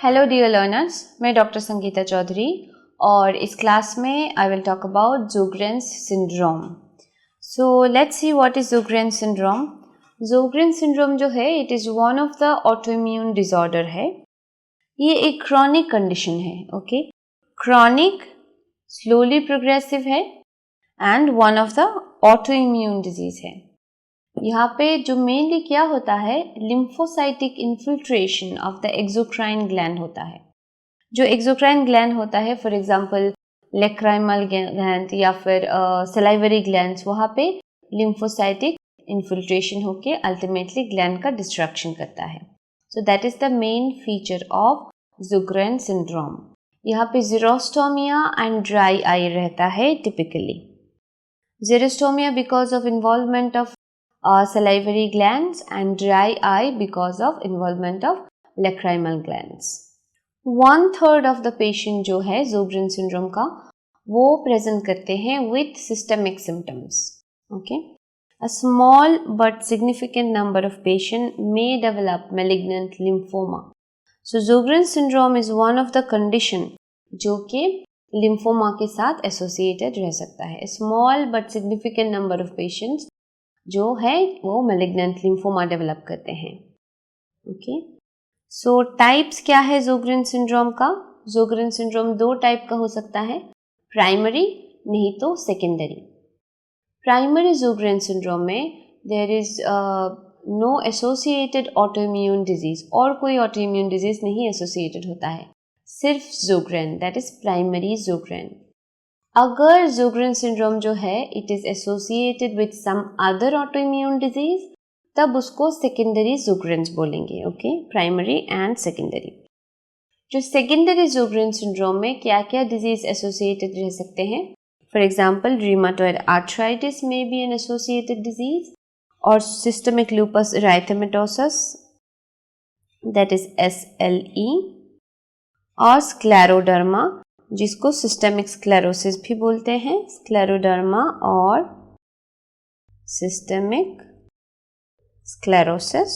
Hello dear learners, मैं doctor Sangeeta Chaudhary और इस क्लास में I will talk about Sjogren's syndrome. So let's see what is Sjogren's syndrome. Sjogren's syndrome जो है it is one of the autoimmune disorder है। ये एक क्रॉनिक कंडीशन है। ओके, क्रॉनिक, स्लोली प्रोग्रेसिव है and one of the autoimmune disease है। यहाँ पे जो मेनली क्या होता है, lymphocytic infiltration of the exocrine gland होता है। जो एक्सोक्राइन ग्लैंड होता है, फॉर एग्जांपल लेक्राइमल ग्लैंड या फिर सलाइवरी ग्लैंड्स, वहाँ पे लिम्फोसाइटिक इन्फिल्ट्रेशन होके अल्टीमेटली ग्लैंड का डिस्ट्रक्शन करता है। So that is the main feature of Sjogren syndrome. यहाँ पे ज़ीरोस्टोमिया एंड ड्राई आई रहता है typically. Xerostomia because of involvement of salivary glands and dry eye because of involvement of lacrimal glands. 1/3 of the patient जो है ज़ोग्रेन syndrome का वो present करते हैं with systemic symptoms. Okay, a small but significant number of patients may develop malignant lymphoma. So ज़ोग्रेन syndrome is one of the condition जो कि lymphoma के साथ एसोसिएटेड रह सकता है। Small but significant number of patients जो है वो मैलिग्नेंट लिम्फोमा डेवलप करते हैं। ओके, सो टाइप्स क्या है ज़ोग्रेन सिंड्रोम का? ज़ोग्रेन सिंड्रोम 2 टाइप का हो सकता है, प्राइमरी नहीं तो सेकेंडरी। प्राइमरी ज़ोग्रेन सिंड्रोम में there is no associated autoimmune disease, और कोई ऑटोइम्यून डिजीज नहीं एसोसिएटेड होता है, सिर्फ Sjogren, that is primary Sjogren. अगर ज़ोग्रेन सिंड्रोम जो है it is associated with some other autoimmune disease, तब उसको सेकेंडरी ज़ोग्रेन्स बोलेंगे। Okay, primary and secondary. जो सेकेंडरी ज़ोग्रेन सिंड्रोम में क्या क्या डिजीज एसोसिएटेड रह सकते हैं? फॉर एग्जांपल रूमेटॉइड आर्थराइटिस में बी एन एसोसिएटेड डिजीज, और systemic lupus erythematosus that is SLE, और स्क्लेरोडर्मा जिसको सिस्टेमिक स्क्लेरोसिस भी बोलते हैं, स्क्लेरोडर्मा और systemic sclerosis.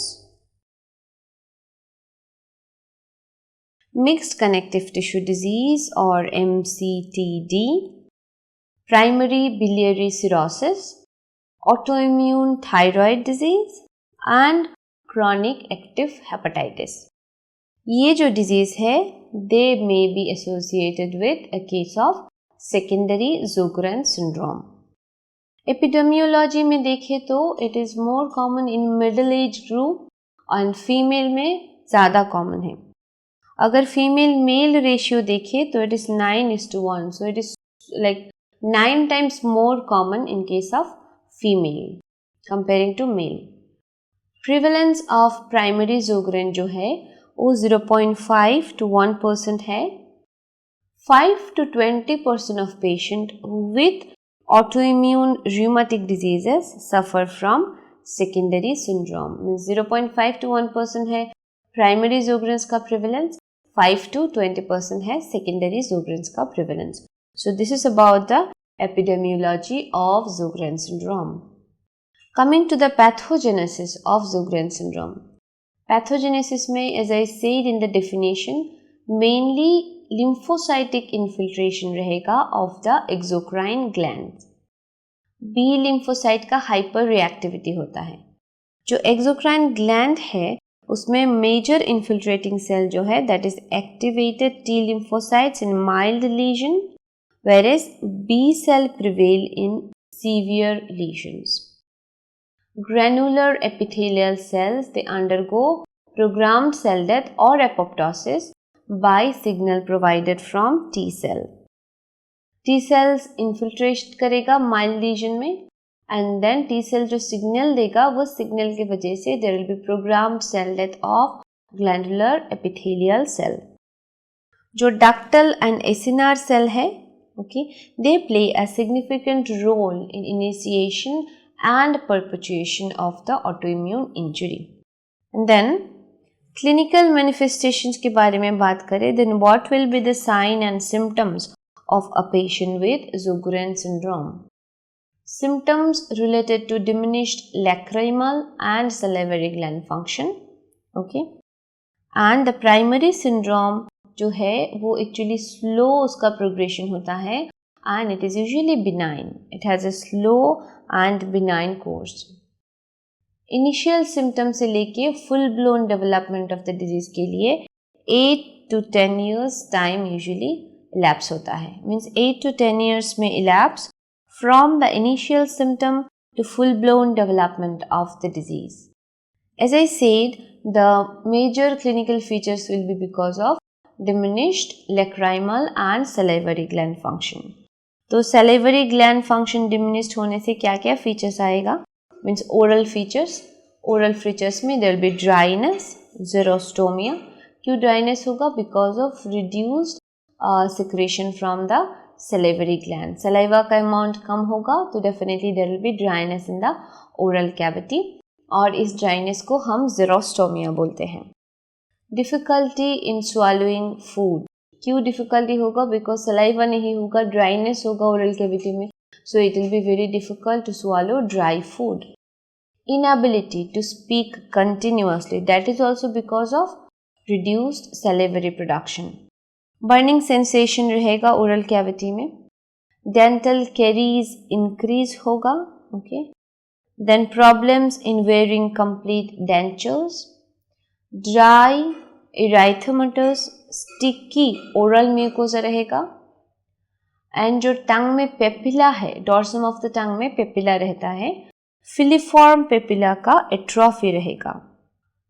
Mixed connective tissue disease और MCTD, primary biliary cirrhosis, autoimmune thyroid disease and chronic active hepatitis. ये जो डिजीज है they may be associated with a case of secondary ज़ोग्रेन syndrome. Epidemiology में देखें तो it is more common in middle age group और female में ज़्यादा common है। अगर फीमेल मेल रेशियो देखें तो it is 9:1, so it is like 9 times more common in case of female comparing to male. Prevalence of primary ज़ोग्रेन जो है वो 0.5 to 1% है। 5 to 20% of patient with autoimmune rheumatic diseases suffer from secondary syndrome. 0.5 to 1% है primary ज़ोग्रेन्स का prevalence, 5 to 20% है secondary ज़ोग्रेन्स का prevalence. So this is about the epidemiology of ज़ोग्रेन syndrome. Coming to the pathogenesis of ज़ोग्रेन syndrome. Pathogenesis में, as I said in the definition, mainly lymphocytic infiltration रहेगा of the exocrine glands. B lymphocyte का hyper reactivity होता है। जो exocrine gland है उसमें major infiltrating cell जो है that is activated T lymphocytes in mild lesion, whereas B cell prevail in severe lesions. Granular epithelial cells, they undergo programmed cell death or apoptosis by signal provided from T cell. T cells infiltrate करेगा mild lesion में, and then T cell जो signal देगा वो signal की वजह से there will be programmed cell death of glandular epithelial cell. जो ductal and acinar cell है, okay, they play a significant role in initiation and perpetuation of the autoimmune injury. And then clinical manifestations के बारे में बात करें, then what will be the sign and symptoms of a patient with ज़ोग्रेन syndrome? Symptoms related to diminished lacrimal and salivary gland function. Okay, and the primary syndrome जो है वो actually slow उसका progression होता है and it is usually benign. It has a slow and benign course. Initial symptom से लेके full blown development of the disease के लिए 8 to 10 years time usually elapse होता है. मीन्स 8 to 10 years में elapse from the initial symptom to full-blown development of the disease. As I said, the major clinical features will be because of diminished lacrimal and salivary gland function. तो salivary gland function diminished होने से क्या क्या features आएगा? Means oral features. Oral features में there will be dryness, xerostomia. क्यों dryness होगा? Because of reduced secretion from the salivary gland. Saliva का amount कम होगा तो definitely there will be dryness in the oral cavity और इस dryness को हम xerostomia बोलते हैं. Difficulty in swallowing food. क्यों difficulty होगा? Because saliva नहीं होगा, dryness होगा oral cavity में, so it will be very difficult to swallow dry food. Inability to speak continuously. That is also because of reduced salivary production. Burning sensation रहेगा oral cavity में. Dental caries increase होगा. Okay. Then problems in wearing complete dentures. Dry erythematous, sticky oral mucosa रहेगा. And जो tongue में papilla है, dorsum of the tongue में papilla रहता है, फिलीफॉर्म पेपिला का एट्रोफी रहेगा.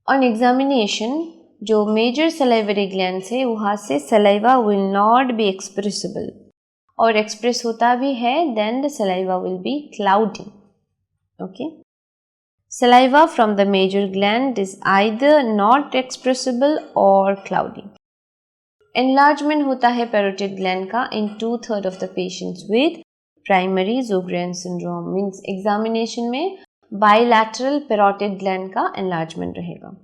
ऑन एग्जामिनेशन जो मेजर सलाइवरी ग्लैंड्स है वहाँ से saliva will not be expressible, और एक्सप्रेस होता भी है then the saliva will be cloudy. Okay. Saliva from the major gland is either not expressible or cloudy. Enlargement होता है पैरोटिड ग्लैंड का in 2/3 of the patients with primary Sjogren syndrome. Means examination में bilateral parotid gland का enlargement रहेगा.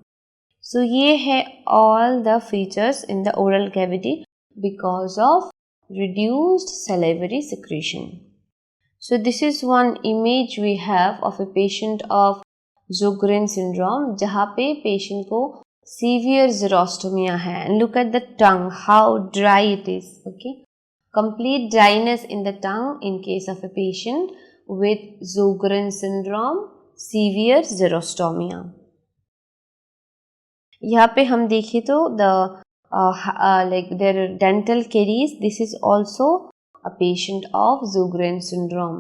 So ये है all the features in the oral cavity because of reduced salivary secretion. So this is one image we have of a patient of Sjogren syndrome जहाँ पे patient को severe xerostomia है. And look at the tongue, how dry it is. Okay, complete dryness in the tongue in case of a patient with Sjogren syndrome, severe xerostomia. यहाँ पे हम देखें तो the like their dental caries, this is also a patient of Sjogren syndrome.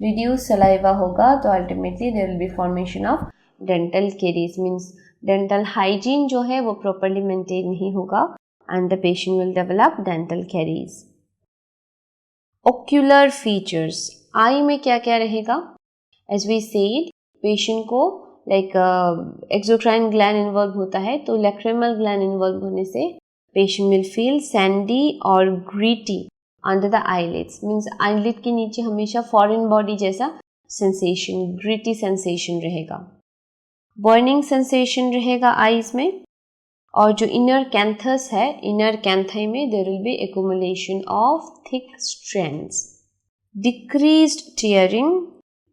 Reduced saliva होगा तो ultimately there will be formation of dental caries. Means dental hygiene जो है वो properly maintain नहीं होगा and the patient will develop dental caries. Ocular features. eye में क्या क्या रहेगा? As we said, patient को एक्सोक्राइन ग्लैंड इन्वॉल्व होता है तो लैक्रिमल ग्लैंड इन्वॉल्व होने से पेशेंट विल फील सैंडी और gritty under the eyelids. Means eyelid के नीचे हमेशा फॉरेन बॉडी जैसा सेंसेशन, ग्रीटी सेंसेशन रहेगा. बर्निंग सेंसेशन रहेगा आईज में. और जो इनर कैंथस है, इनर कैंथाई में there will be accumulation of thick strands. Decreased tearing,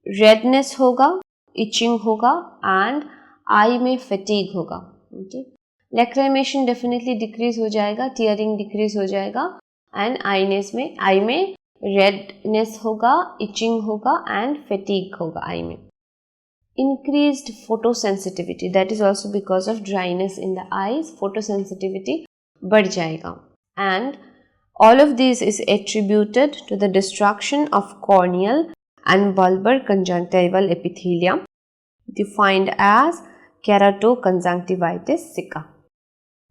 redness होगा, इचिंग होगा एंड आई में फैटीग होगा. ओके. लैक्रिमेशन डेफिनेटली डिक्रीज हो जाएगा, टीयरिंग डिक्रीज हो जाएगा एंड आई में रेडनेस होगा, इचिंग होगा एंड फैटीग होगा आई में. increased photosensitivity, that is also because of dryness in the eyes, photosensitivity बढ़ जाएगा. And all of this is attributed to the destruction of corneal and bulbar conjunctival epithelium defined as keratoconjunctivitis sicca.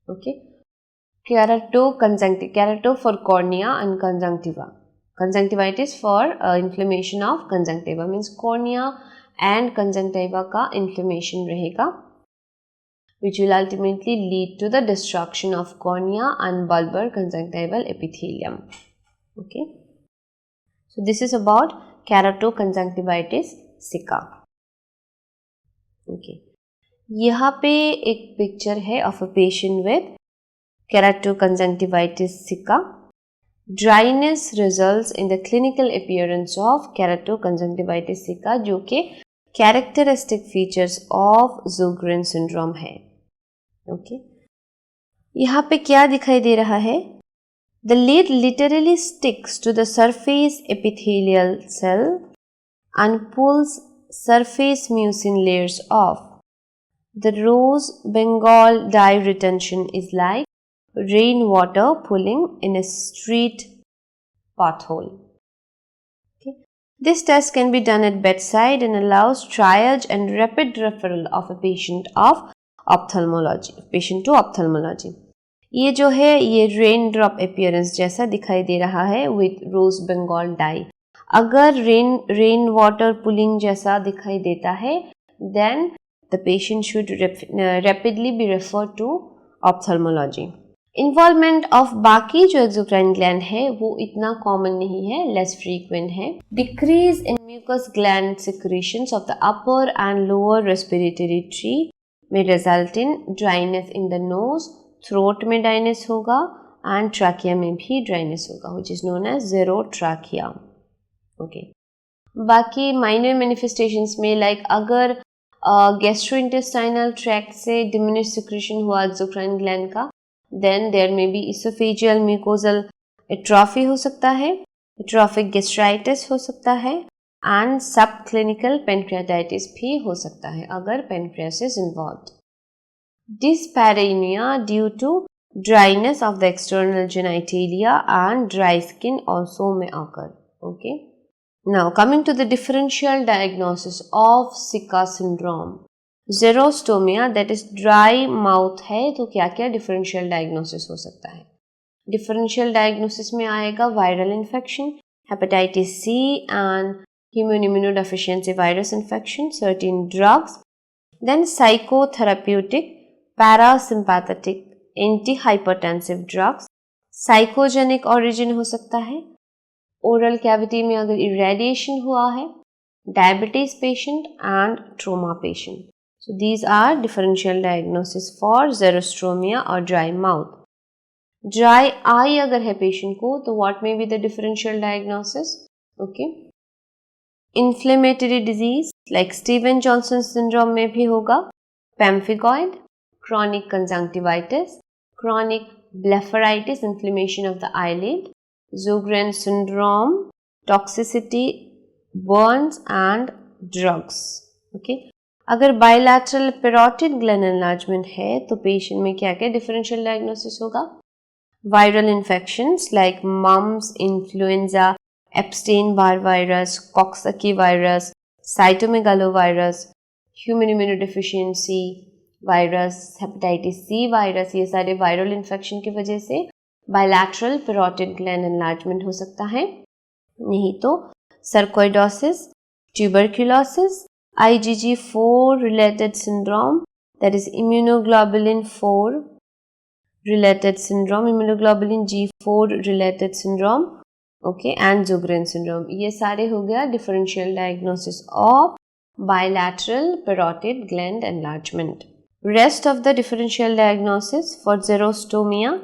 Okay, kerato for cornea and conjunctiva, conjunctivitis for inflammation of conjunctiva, means cornea and conjunctiva का inflammation रहेगा which will ultimately lead to the destruction of cornea and bulbar conjunctival epithelium. Okay, so this is about keratoconjunctivitis sicca. Okay, यहाँ पे एक picture है of a patient with keratoconjunctivitis sicca. Dryness results in the clinical appearance of keratoconjunctivitis sicca जो कि characteristic features of Sjogren syndrome है. Okay, यहाँ पे क्या दिखाई दे रहा है? The lid literally sticks to the surface epithelial cell and pulls surface mucin layers off. The rose Bengal dye retention is like rainwater pulling in a street pothole. Okay. This test can be done at bedside and allows triage and rapid referral of a patient to ophthalmology. ये जो है ये rain drop appearance जैसा दिखाई दे रहा है with rose Bengal dye. अगर रेन वाटर पुलिंग जैसा दिखाई देता है then the patient should rapidly be refer to ophthalmology. Involvement of बाकी जो एक्सोक्राइन ग्लैंड है वो इतना कॉमन नहीं है, लेस फ्रीक्वेंट है. Decrease in mucus gland secretions of the upper and lower respiratory tree में result in dryness in the nose. Throat में ड्राइनेस होगा एंड ट्रैकिया में भी ड्राइनेस होगा which is known as xerotrachea. Okay. बाकी minor manifestations में like अगर gastrointestinal tract से डिमिनिश सिक्रीशन हुआ एक्सोक्राइन ग्लैंड का then there may be oesophageal mucosal atrophy हो सकता है, एट्रोफिक गैस्ट्राइटिस हो सकता है एंड सब क्लिनिकल पेनक्रियाटाइटिस भी हो सकता है अगर pancreas is involved. Dyspareunia due to dryness of the external genitalia and dry skin also may occur. Okay. Now coming to the differential diagnosis of Zika syndrome. Xerostomia that is dry mouth है तो क्या क्या differential diagnosis हो सकता है? Differential diagnosis में आएगा viral infection, hepatitis C and immunodeficiency virus infection, certain drugs, then psychotherapeutic parasympathetic antihypertensive drugs, psychogenic origin हो सकता है, ओरल कैविटी में अगर इरेडिएशन हुआ है, diabetes patient and trauma patient. So these are differential diagnosis for xerostomia और dry mouth. Dry eye अगर है पेशेंट को तो what may be the differential diagnosis? Okay. Inflammatory disease like Steven Johnson syndrome में भी होगा pemphigoid, chronic conjunctivitis, chronic blepharitis, inflammation of the eyelid, Sjogren's syndrome, toxicity, burns and drugs. Okay. अगर bilateral parotid gland enlargement है तो patient में क्या क्या differential diagnosis होगा? Viral infections like mumps, influenza, Epstein-Barr virus, Coxsackie virus, cytomegalovirus, human immunodeficiency virus, hepatitis C virus, ये सारे viral infection की वजह से बायलैटरल पैरोटिड ग्लैंड एनलार्जमेंट हो सकता है. नहीं तो सर्कोइडोसिस, tuberculosis, IgG4 related syndrome, that is immunoglobulin 4 related syndrome, immunoglobulin G4 related syndrome, okay, and Sjogren's syndrome. ये सारे हो गया differential diagnosis of bilateral parotid gland enlargement. Rest of the differential diagnosis for xerostomia,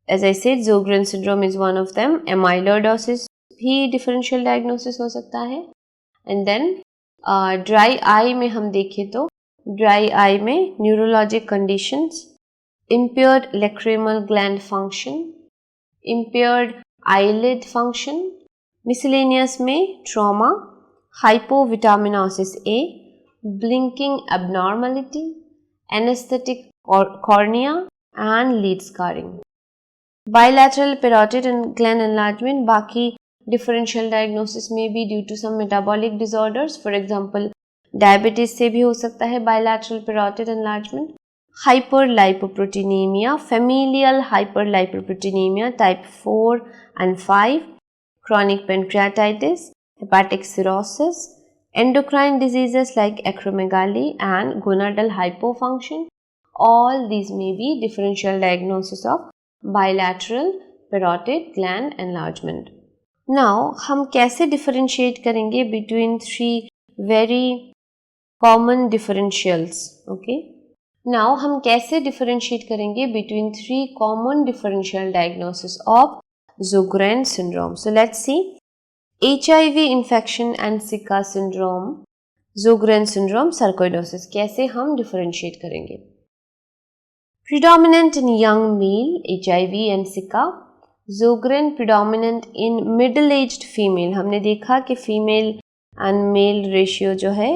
as I said, Sjogren's syndrome is one of them. Amyloidosis भी differential diagnosis हो सकता है. And then dry eye में हम देखें तो dry eye में neurologic conditions, impaired lacrimal gland function, impaired eyelid function, miscellaneous में trauma, hypovitaminosis A, blinking abnormality, anesthetic cornea and lid scarring. Bilateral parotid and gland enlargement, बाकी differential diagnosis may be due to some metabolic disorders. For example, diabetes से भी हो सकता है bilateral parotid enlargement. Hyperlipoproteinemia, familial hyperlipoproteinemia type 4 and 5, chronic pancreatitis, hepatic cirrhosis, endocrine diseases like acromegaly and gonadal hypofunction. All these may be differential diagnosis of bilateral parotid gland enlargement. Now, हम कैसे differentiate करेंगे between three very common differentials? Okay. Now, हम कैसे differentiate करेंगे between three common differential diagnosis of Sjogren's syndrome? So, let's see. HIV infection and Zika syndrome, Sjogren's syndrome, sarcoidosis. कैसे हम differentiate करेंगे? Predominant in young male, HIV and Zika. Sjogren predominant in middle-aged female. हमने देखा कि female and male ratio जो है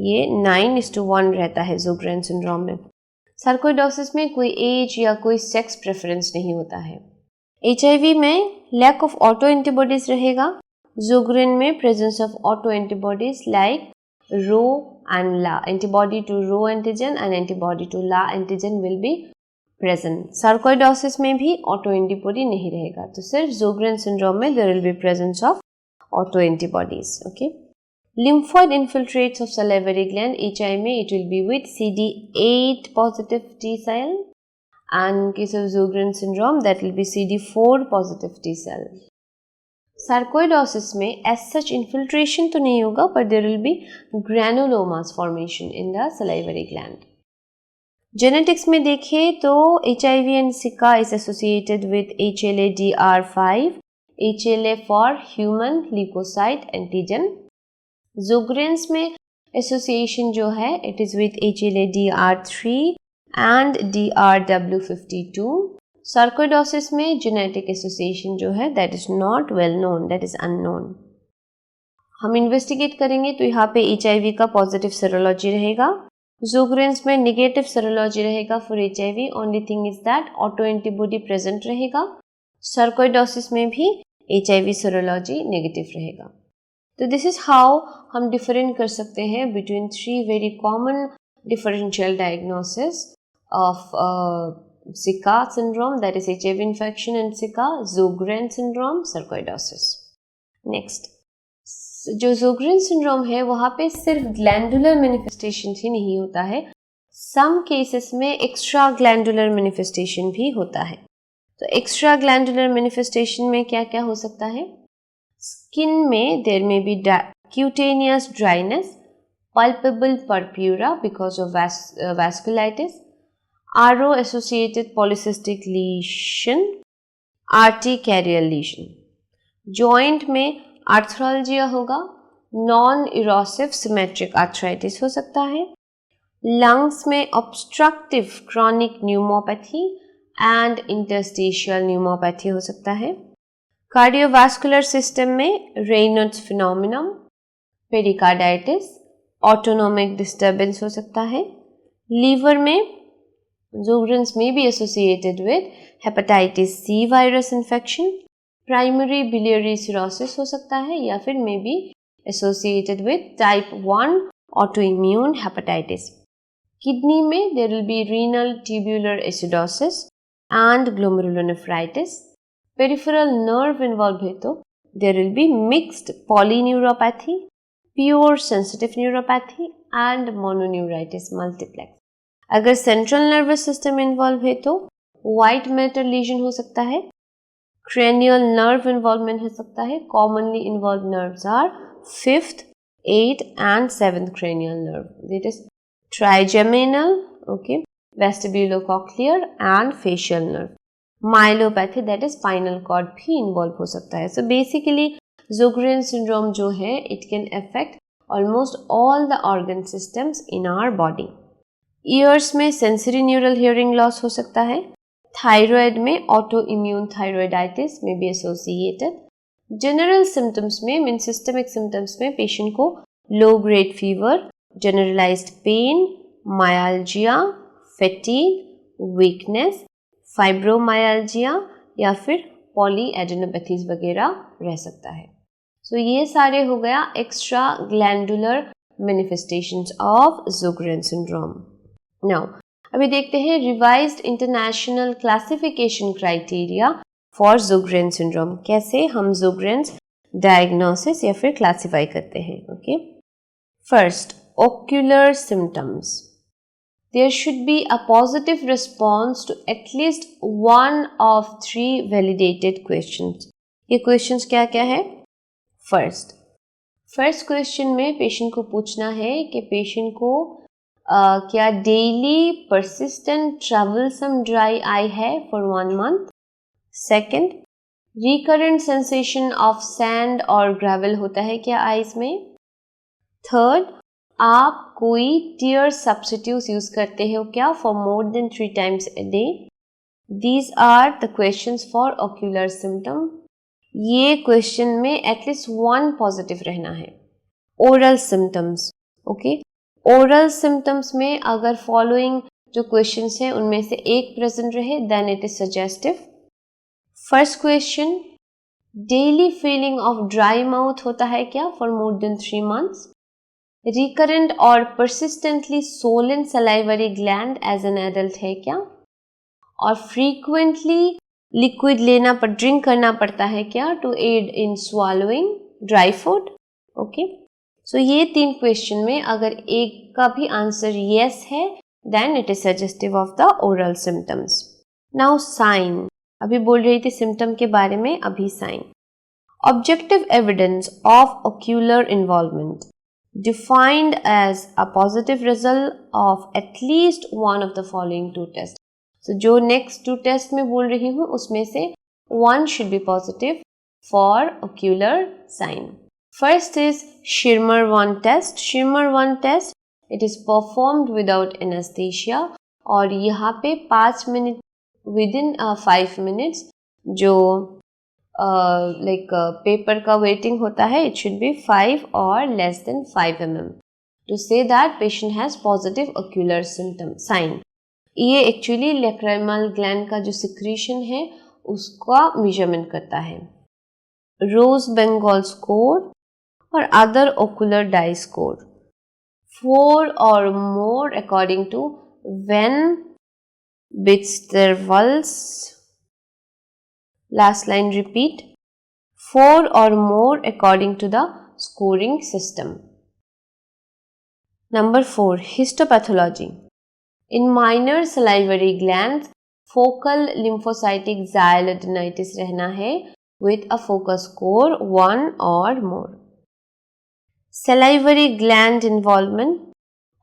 ये 9:1 रहता है Sjogren syndrome में. Sarcoidosis में कोई एज या कोई सेक्स प्रेफरेंस नहीं होता है. HIV में लैक ऑफ ऑटो एंटीबॉडीज रहेगा. Sjogren में presence of auto antibodies like Rho and La. Antibody to Rho antigen and antibody to La antigen will be present. Sarcoidosis में भी ऑटो एंटीबॉडी नहीं रहेगा, तो सिर्फ Sjogren syndrome में there will be presence of auto antibodies. Okay. Lymphoid infiltrates of salivary gland. HI में it will be with CD8 positive T cell, and in case of Sjogren syndrome that will be CD4 positive T cell. Sarcoidosis में as such infiltration तो नहीं होगा, but there will be granulomas formation in the salivary gland. Genetics में देखें तो HIV and Zika is associated with HLA-DR5, HLA for human leukocyte antigen. Sjogren's में association जो है it is with HLA-DR3 and DRW52. Sarcoidosis में genetic association जो है that is not well known, that is unknown. हम investigate करेंगे तो यहाँ पे HIV का positive serology रहेगा. Sjogren's में negative serology रहेगा for HIV. Only thing is that autoantibody present रहेगा. Sarcoidosis में भी HIV serology negative रहेगा. तो this is how हम different कर सकते हैं between three very common differential diagnosis of Zika syndrome, that is HIV infection and Zika, Sjogren syndrome, sarcoidosis. Next, जो Sjogren syndrome है वहाँ पे सिर्फ glandular manifestation ही नहीं होता है, some cases में extra glandular manifestation भी होता है. तो extra glandular manifestation में क्या क्या हो सकता है? Skin में there may be cutaneous dryness, palpable purpura because of vasculitis, RO associated polycystic lesion, arterial lesion. Joint में आर्थ्रालजिया होगा, नॉन इरोसिव सिमेट्रिक आर्थराइटिस हो सकता है. लंग्स में ऑब्स्ट्रक्टिव क्रॉनिक न्यूमोपैथी एंड इंटरस्टिशियल न्यूमोपैथी हो सकता है. कार्डियोवास्कुलर सिस्टम में Reynolds phenomenon, pericarditis, autonomic disturbance हो सकता है. लीवर में Sjogren's may be associated with hepatitis C virus infection, primary biliary cirrhosis हो सकता है या फिर may be associated with type 1 autoimmune hepatitis. Kidney में there will be renal tubular acidosis and glomerulonephritis. Peripheral nerve involved है तो there will be mixed polyneuropathy, pure sensitive neuropathy and mononeuritis multiplex. अगर central nervous system involve है तो white matter legion हो सकता है, cranial nerve involvement हो सकता है. Commonly involved nerves are 5th, 8th and 7th cranial nerve. That is trigeminal, okay, vestibulocochlear and facial nerve. Myelopathy, that is spinal cord भी involve हो सकता है. So basically Sjogren syndrome जो है it can affect almost all the organ systems in our body. Years में sensory neural hearing loss हो सकता है. थायराइड में ऑटो इम्यून थायराइडाइटिस में भी एसोसिएटेड. जनरल सिम्टम्स में मीन सिस्टमिक सिम्टम्स में पेशेंट को low grade fever, generalised pain, myalgia, fatigue, weakness, fibromyalgia या फिर पॉलीएडेनोपैथीज वगैरह रह सकता है. सो ये सारे हो गया extra glandular manifestations of Sjogren syndrome. Now, अभी देखते हैं revised international classification criteria for Sjogren syndrome. कैसे हम Sjogren's डायग्नोसिस या फिर क्लासिफाई करते हैं. Okay, first ocular symptoms. There should be a positive response to at least one of 3 validated questions. ये questions क्या क्या है? फर्स्ट क्वेश्चन में पेशेंट को पूछना है कि पेशेंट को क्या daily persistent troublesome dry eye है for 1 month. Second, recurrent sensation of sand और ग्रेवल होता है क्या आईज में. थर्ड, आप कोई टीयर सब्स्टिट्यूट यूज करते हो क्या for more than 3 times a day? These are the questions for ocular symptom. ये क्वेश्चन में एटलीस्ट 1 पॉजिटिव रहना है. Oral symptoms, okay. Oral symptoms में अगर फॉलोइंग जो क्वेश्चंस है उनमें से एक प्रेजेंट रहे then it is suggestive. First question, daily feeling of dry mouth होता है क्या for more than 3 months? Recurrent और persistently swollen salivary gland as an adult है क्या? और फ्रीक्वेंटली लिक्विड ड्रिंक करना पड़ता है क्या to aid in swallowing dry food? Okay, so ये 3 क्वेश्चन में अगर एक का भी आंसर येस है then it is suggestive of the oral symptoms. Now sign, अभी बोल रही थी सिम्टम के बारे में, अभी sign. Objective evidence of ocular involvement defined as a positive result of at least one of the following 2 tests. So जो next 2 tests में बोल रही हूँ उसमें से 1 should be positive for ocular sign. First is Schirmer-1 test. Schirmer-1 test, it is performed without anesthesia और यहाँ पे 5 मिनट within 5 minutes जो पेपर का वेटिंग होता है it should be 5 or less than 5 mm to say that patient has positive ocular symptom sign. ये actually lacrimal gland का जो सिक्रीशन है उसका मेजरमेंट करता है. रोज बेंगॉल स्कोर और other ocular dye score 4 or more according to Van Biesterwals. Last line repeat, 4 or more according to the scoring system. Number 4, histopathology. In minor salivary glands, focal lymphocytic xyloidinitis रहना है with a focus score 1 or more. Salivary gland involvement.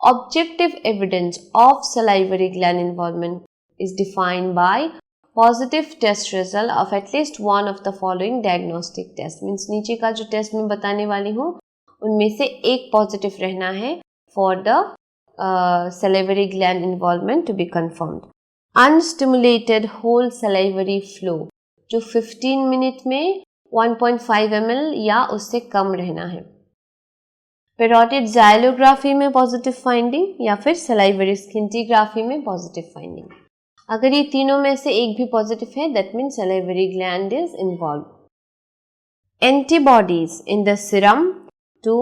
Objective evidence of salivary gland involvement is defined by positive test result of at least one of the following diagnostic test. Means नीचे का जो test मैं बताने वाली हूँ उनमें से एक पॉजिटिव रहना है for the salivary gland involvement to be confirmed. Unstimulated whole salivary flow जो 15 मिनट में 1.5 ml या उससे कम रहना है. पेरोटिड जाइलोग्राफी में पॉजिटिव फाइंडिंग या फिर सलाइवरी स्किंटिग्राफी में पॉजिटिव फाइंडिंग. अगर ये तीनों में से एक भी पॉजिटिव है that means salivary gland is involve. Antibodies in the serum to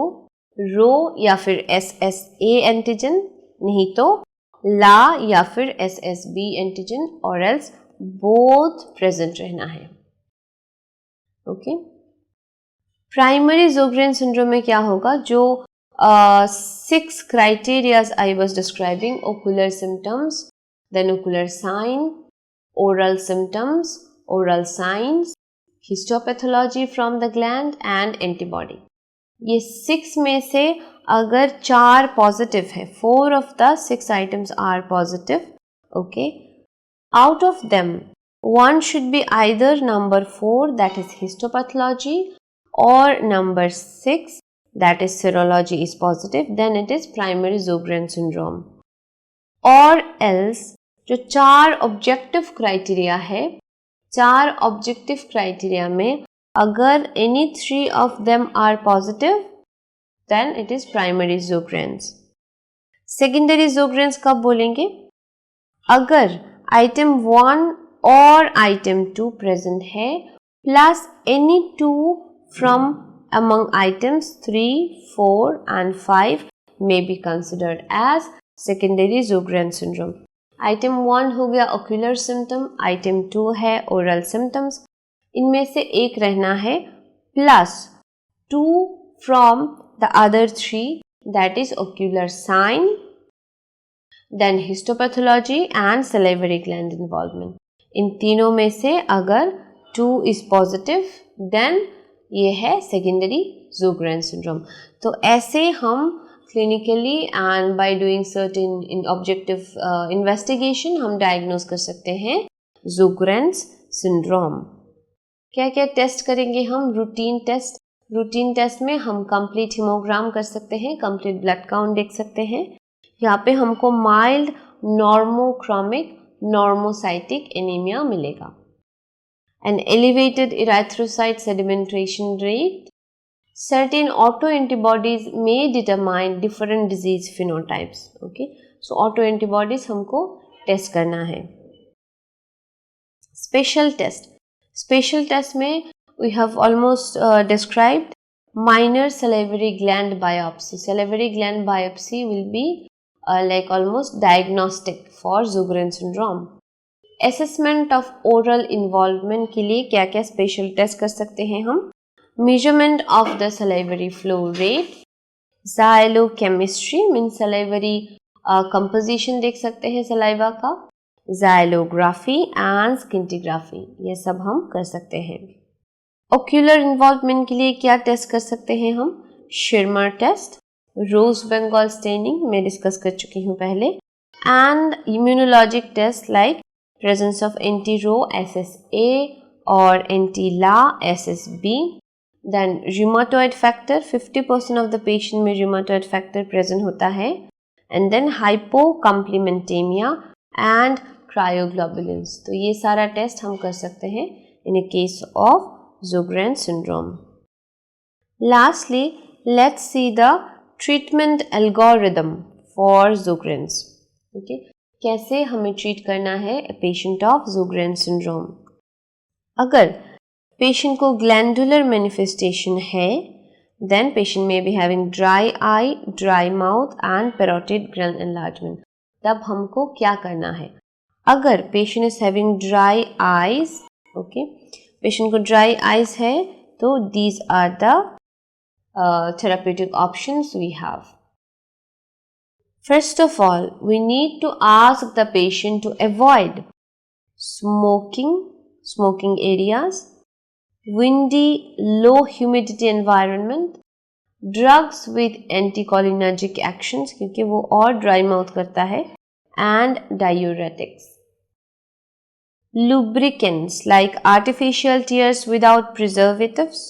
Ro या फिर SSA एंटीजन, नहीं तो ला या फिर SSB एंटीजन और एल्स बोथ प्रेजेंट रहना है. ओके, प्राइमरी जोग्रेन सिंड्रोम में क्या होगा? जो 6 criterias I was describing, ocular symptoms, then ocular sign, oral symptoms, oral signs, histopathology from the gland and antibody. ये 6 में से अगर 4 पॉजिटिव है, 4 of the 6 items are positive, okay. Out of them, one should be either number 4 that is histopathology or number 6 that is serology is positive, then it is primary Sjogren syndrome. और else जो 4 objective criteria है, 4 objective criteria में अगर any 3 of them are positive then it is primary Sjogren's. Secondary Sjogren's कब बोलेंगे? अगर item 1 और item 2 present है plus any 2 from among items 3, 4 and 5 may be considered as secondary Sjogren syndrome. Item 1 हो गया ocular symptom, item 2 है oral symptoms, इनमें से एक रहना है plus 2 from the other 3 that is ocular sign, then histopathology and salivary gland involvement. इन तीनों में से अगर 2 is positive then ये है secondary Sjogren syndrome. तो ऐसे हम clinically and by doing certain in objective investigation हम डायग्नोज कर सकते हैं Sjogren's syndrome. क्या क्या टेस्ट करेंगे हम? रूटीन टेस्ट रूटीन टेस्ट में हम कंप्लीट हीमोग्राम कर सकते हैं, कंप्लीट ब्लड काउंट देख सकते हैं। यहाँ पे हमको माइल्ड नॉर्मोक्रोमिक नॉर्मोसाइटिक एनीमिया मिलेगा। An elevated erythrocyte sedimentation rate, certain autoantibodies may determine different disease phenotypes. Okay, so autoantibodies हमको टेस्ट करना है। Special test में we have almost described minor salivary gland biopsy. Salivary gland biopsy will be like almost diagnostic for Sjogren syndrome. Assessment of oral involvement के लिए क्या क्या special test कर सकते हैं हम? Measurement of the salivary flow rate, sialochemistry mean salivary composition देख सकते हैं सलाइवा का, जाइलोग्राफी एंड स्किंटिग्राफी, ये सब हम कर सकते हैं। ओक्यूलर इन्वॉल्वमेंट के लिए क्या टेस्ट कर सकते हैं हम? शिरमर टेस्ट, रोज बंगाल स्टेनिंग मैं डिस्कस कर चुकी हूँ पहले, and immunologic taste like presence of anti-Rho SSA or anti-La SSB. Then rheumatoid factor, 50% of the patient में rheumatoid factor present होता है, and then hypocomplementemia and cryoglobulins. तो ये सारा टेस्ट हम कर सकते हैं in a case of Sjogren syndrome. Lastly, let's see the treatment algorithm for Sjogren's. Okay. कैसे हमें ट्रीट करना है पेशेंट ऑफ Sjogren syndrome। अगर पेशेंट को ग्लैंडुलर मैनिफेस्टेशन है, देन पेशेंट में be having dry eye, dry mouth and parotid gland enlargement. तब हमको क्या करना है? अगर patient is having dry eyes, okay, patient को ड्राई आईज है तो these are the therapeutic options we have. First of all, we need to ask the patient to avoid smoking areas, windy, low humidity environment, drugs with anticholinergic actions क्योंकि वो और dry mouth करता है, and diuretics. Lubricants like artificial tears without preservatives,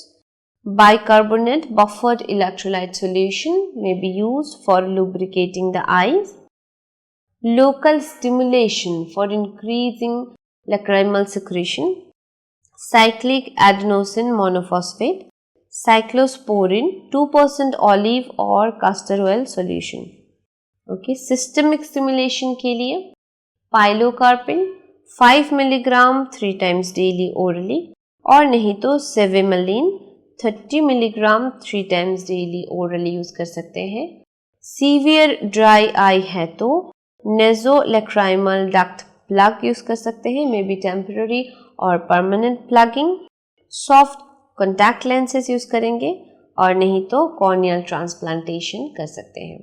bicarbonate buffered electrolyte solution may be used for lubricating the eyes. Local stimulation for increasing lacrimal secretion. Cyclic adenosine monophosphate. Cyclosporin 2% olive or castor oil solution. Okay, systemic stimulation के लिए pilocarpine 5 mg 3 times daily orally और नहीं तो cevimeline 30 milligram 3 times daily orally use कर सकते हैं। Severe dry eye है तो नेज़ोलैक्राइमल डक्ट प्लग यूज कर सकते हैं, मे बी टेम्पररी और permanent plugging. Soft contact lenses use करेंगे और नहीं तो कॉर्नियल ट्रांसप्लांटेशन कर सकते हैं।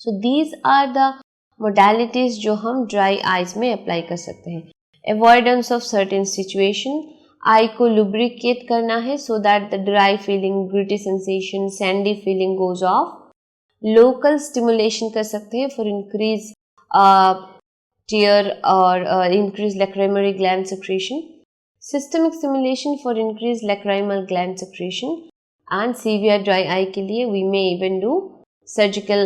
So these are the modalities जो हम ड्राई आइज में अप्लाई कर सकते हैं। Avoidance of certain situation, eye को लुब्रिकेट करना है so that the dry feeling, gritty sensation, sandy feeling goes off. Local stimulation कर सकते हैं फॉर इंक्रीज टीयर और increase lacrimary gland secretion. Systemic stimulation for increase lacrimal gland secretion and severe dry eye के लिए we may even do surgical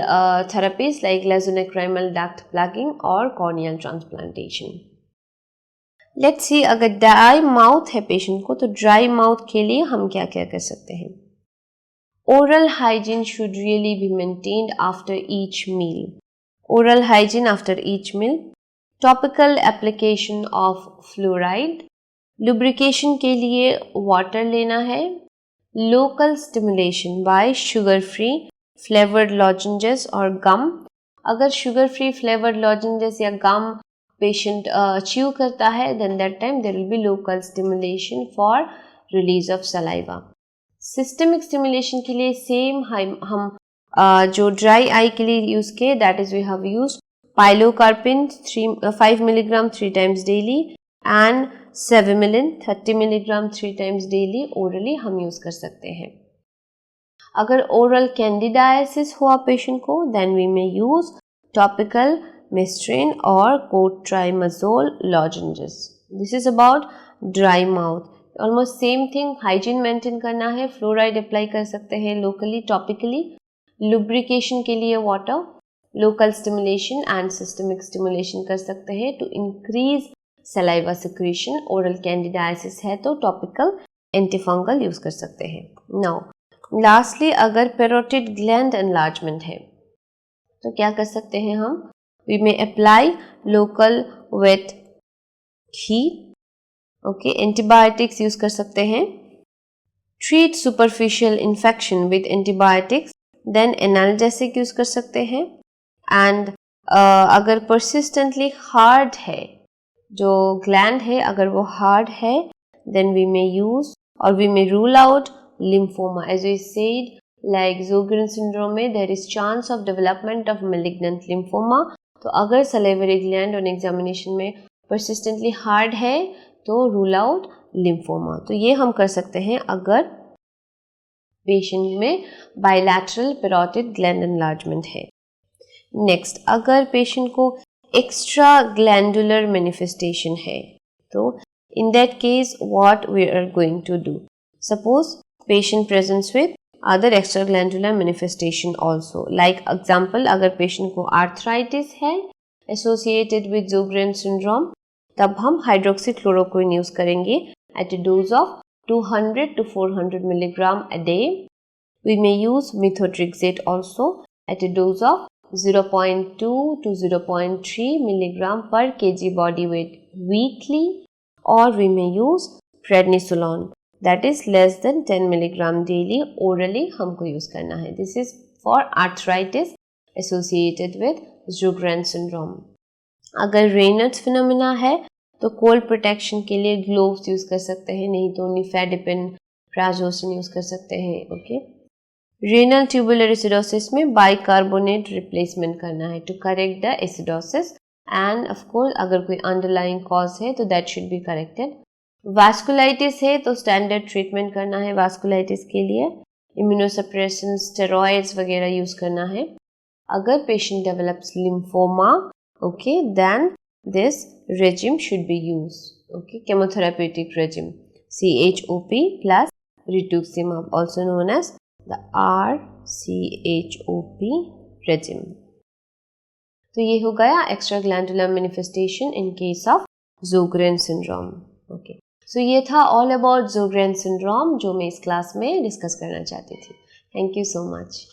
therapies like nasolacrimal duct plugging और corneal transplantation. Let's see, अगर dry mouth है patient को तो dry mouth के लिए हम क्या क्या कर सकते हैं? Oral hygiene should really be maintained after each meal. Oral hygiene after each meal. Topical application of fluoride. Lubrication के लिए वाटर लेना है। Local stimulation by sugar free flavoured lozenges और गम। अगर शुगर फ्री फ्लेवर्ड लॉजेंजेस या गम patient chew करता है then that time there will be local stimulation for release of saliva. Systemic stimulation के लिए सेम हम जो ड्राई आई के लिए यूज किए that is we have used pilocarpine 5 mg 3 times daily and cevimeline 30 mg 3 times daily orally हम use कर सकते हैं। अगर oral candidiasis हुआ पेशेंट को then we may use topical Mistrin or cotrimazole lozenges. This is about dry mouth. Almost same thing, hygiene maintain करना है, fluoride apply कर सकते हैं लोकली, टॉपिकली, लुब्रिकेशन के लिए water, local stimulation and systemic stimulation कर सकते हैं to increase saliva secretion. Oral candidiasis है तो टॉपिकल एंटीफंगल यूज कर सकते हैं। नाउ लास्टली, अगर पैरोटिड ग्लैंड एनलार्जमेंट है तो क्या कर सकते हैं हम, we may apply local with heat, okay, antibiotics use कर सकते हैं, treat superficial infection with antibiotics, then analgesic use कर सकते हैं। एंड अगर परसिस्टेंटली हार्ड है जो ग्लैंड है, अगर वो हार्ड है, देन वी मे यूज और we may rule out lymphoma. As we said, like Sjogren syndrome में there is chance of development of malignant lymphoma. तो अगर सलाइवरी ग्लैंड ऑन एग्जामिनेशन में परसिस्टेंटली हार्ड है तो रूल आउट लिम्फोमा। तो ये हम कर सकते हैं अगर पेशेंट में बायलैटरल पैरोटिड ग्लैंड एनलार्जमेंट है। नेक्स्ट, अगर पेशेंट को एक्स्ट्रा ग्लैंडुलर मैनिफेस्टेशन है तो in that case what we are going to do, suppose patient presents with other extra glandular manifestation also, like example, अगर पेशेंट को arthritis है associated with Sjogren syndrome, तब हम hydroxychloroquine use करेंगे at a dose of 200 to 400 milligram a day. We may use methotrexate also at a dose of 0.2 to 0.3 milligram per kg body weight weekly, or we may use prednisolone, that is less than 10 milligram daily orally हमको use करना है. This is for arthritis associated with Sjogren syndrome. अगर रेनर्स phenomena है तो cold protection के लिए gloves use कर सकते हैं, नहीं तो निफेडिपिन, प्राजोसिन यूज कर सकते हैं. ओके, रेनल ट्यूबुलर एसिडोसिस में बाइकार्बोनेट रिप्लेसमेंट करना है to correct the acidosis, and of course अगर कोई अंडरलाइंग कॉज है तो that should be corrected. Vasculitis है तो स्टैंडर्ड ट्रीटमेंट करना है वास्कुलाइटिस के लिए, इम्यूनोसप्रेशन, स्टेरॉइड्स वगैरह यूज करना है. अगर patient develops lymphoma, okay, then this regime should be used, okay, chemotherapeutic regime, CHOP plus rituximab, also known as the RCHOP regime. तो ये हो गया extra glandular manifestation in case of Sjogren syndrome. Okay, so ये था all about ज़ोगरेन syndrome जो मैं इस class में डिस्कस करना चाहती थी. Thank you so much.